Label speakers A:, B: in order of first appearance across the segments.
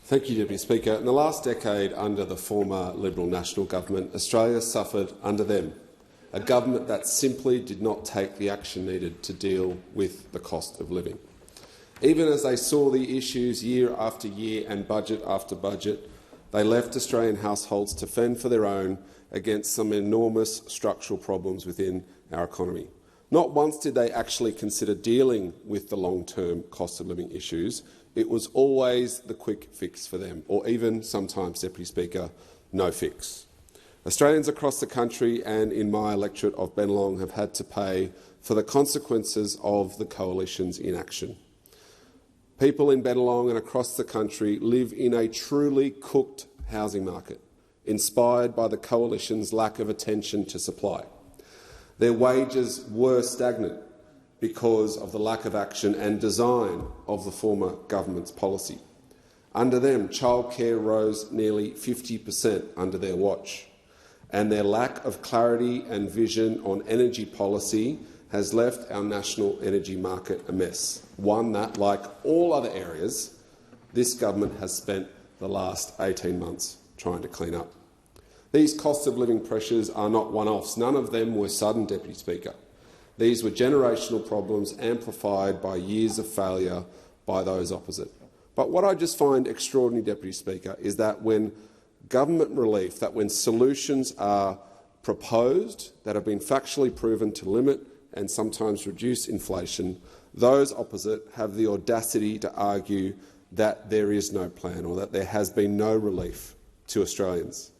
A: Thank you, Deputy Speaker. In the last decade, under the former Liberal National Government, Australia suffered under them, a government that simply did not take the action needed to deal with the cost of living. Even as they saw the issues year after year and budget after budget, they left Australian households to fend for their own against some enormous structural problems within our economy. Not once did they actually consider dealing with the long-term cost of living issues. It was always the quick fix for them, or even sometimes, Deputy Speaker, no fix. Australians across the country and in my electorate of Bennelong have had to pay for the consequences of the coalition's inaction. People in Bennelong and across the country live in a truly cooked housing market, inspired by the coalition's lack of attention to supply. Their wages were stagnant because of the lack of action and design of the former government's policy. Under them, childcare rose nearly 50% under their watch, and their lack of clarity and vision on energy policy has left our national energy market a mess, one that, like all other areas, this government has spent the last 18 months trying to clean up. These cost of living pressures are not one-offs. None of them were sudden, Deputy Speaker. These were generational problems amplified by years of failure by those opposite. But what I just find extraordinary, Deputy Speaker, is that when government relief, that when solutions are proposed that have been factually proven to limit and sometimes reduce inflation, those opposite have the audacity to argue that there is no plan or that there has been no relief to Australians.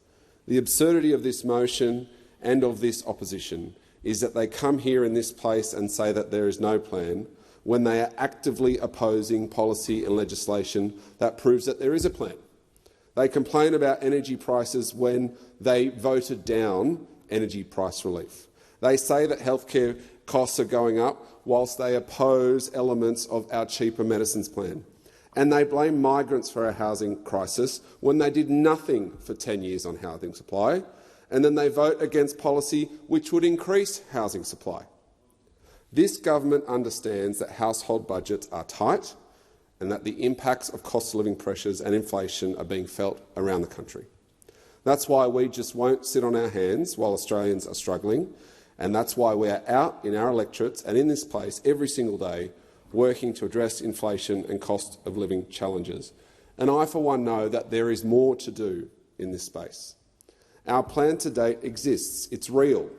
A: The absurdity of this motion and of this opposition is that they come here in this place and say that there is no plan when they are actively opposing policy and legislation that proves that there is a plan. They complain about energy prices when they voted down energy price relief. They say that healthcare costs are going up whilst they oppose elements of our cheaper medicines plan. And they blame migrants for our housing crisis when they did nothing for 10 years on housing supply, and then they vote against policy which would increase housing supply. This government understands that household budgets are tight and that the impacts of cost of living pressures and inflation are being felt around the country. That's why we just won't sit on our hands while Australians are struggling, and that's why we are out in our electorates and in this place every single day working to address inflation and cost of living challenges. And I, for one, know that there is more to do in this space. Our plan to date exists. It's real,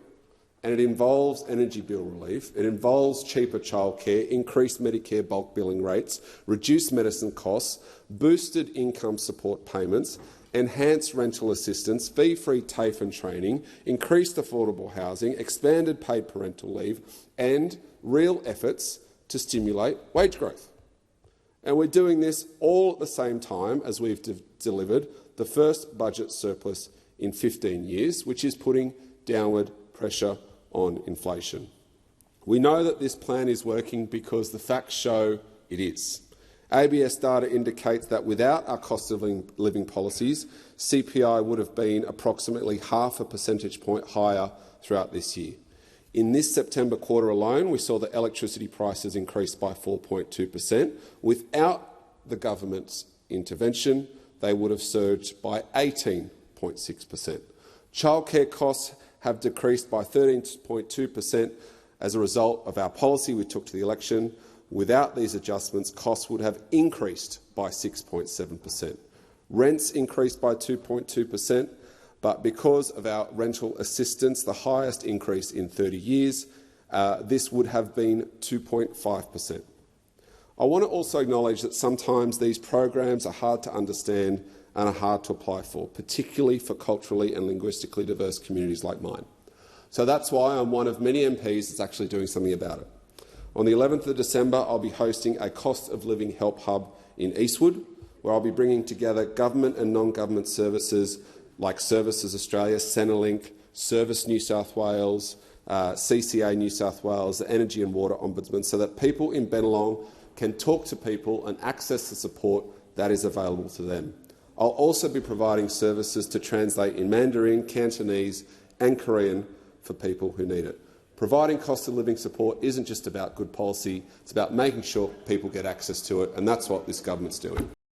A: and it involves energy bill relief. It involves cheaper childcare, increased Medicare bulk billing rates, reduced medicine costs, boosted income support payments, enhanced rental assistance, fee-free TAFE and training, increased affordable housing, expanded paid parental leave, and real efforts to stimulate wage growth. And we're doing this all at the same time as we've delivered the first budget surplus in 15 years, which is putting downward pressure on inflation. We know that this plan is working because the facts show it is. ABS data indicates that without our cost of living policies, CPI would have been approximately 0.5 percentage point higher throughout this year. In this September quarter alone, we saw that electricity prices increased by 4.2%. Without the government's intervention, they would have surged by 18.6%. Childcare costs have decreased by 13.2% as a result of our policy we took to the election. Without these adjustments, costs would have increased by 6.7%. Rents increased by 2.2%, but because of our rental assistance, the highest increase in 30 years, this would have been 2.5%. I want to also acknowledge that sometimes these programs are hard to understand and are hard to apply for, particularly for culturally and linguistically diverse communities like mine. So that's why I'm one of many MPs that's actually doing something about it. On the 11th of December, I'll be hosting a cost of living help hub in Eastwood, where I'll be bringing together government and non-government services like Services Australia, Centrelink, Service New South Wales, CCA New South Wales, the Energy and Water Ombudsman, so that people in Bennelong can talk to people and access the support that is available to them. I'll also be providing services to translate in Mandarin, Cantonese and Korean for people who need it. Providing cost of living support isn't just about good policy, it's about making sure people get access to it, and that's what this government's doing.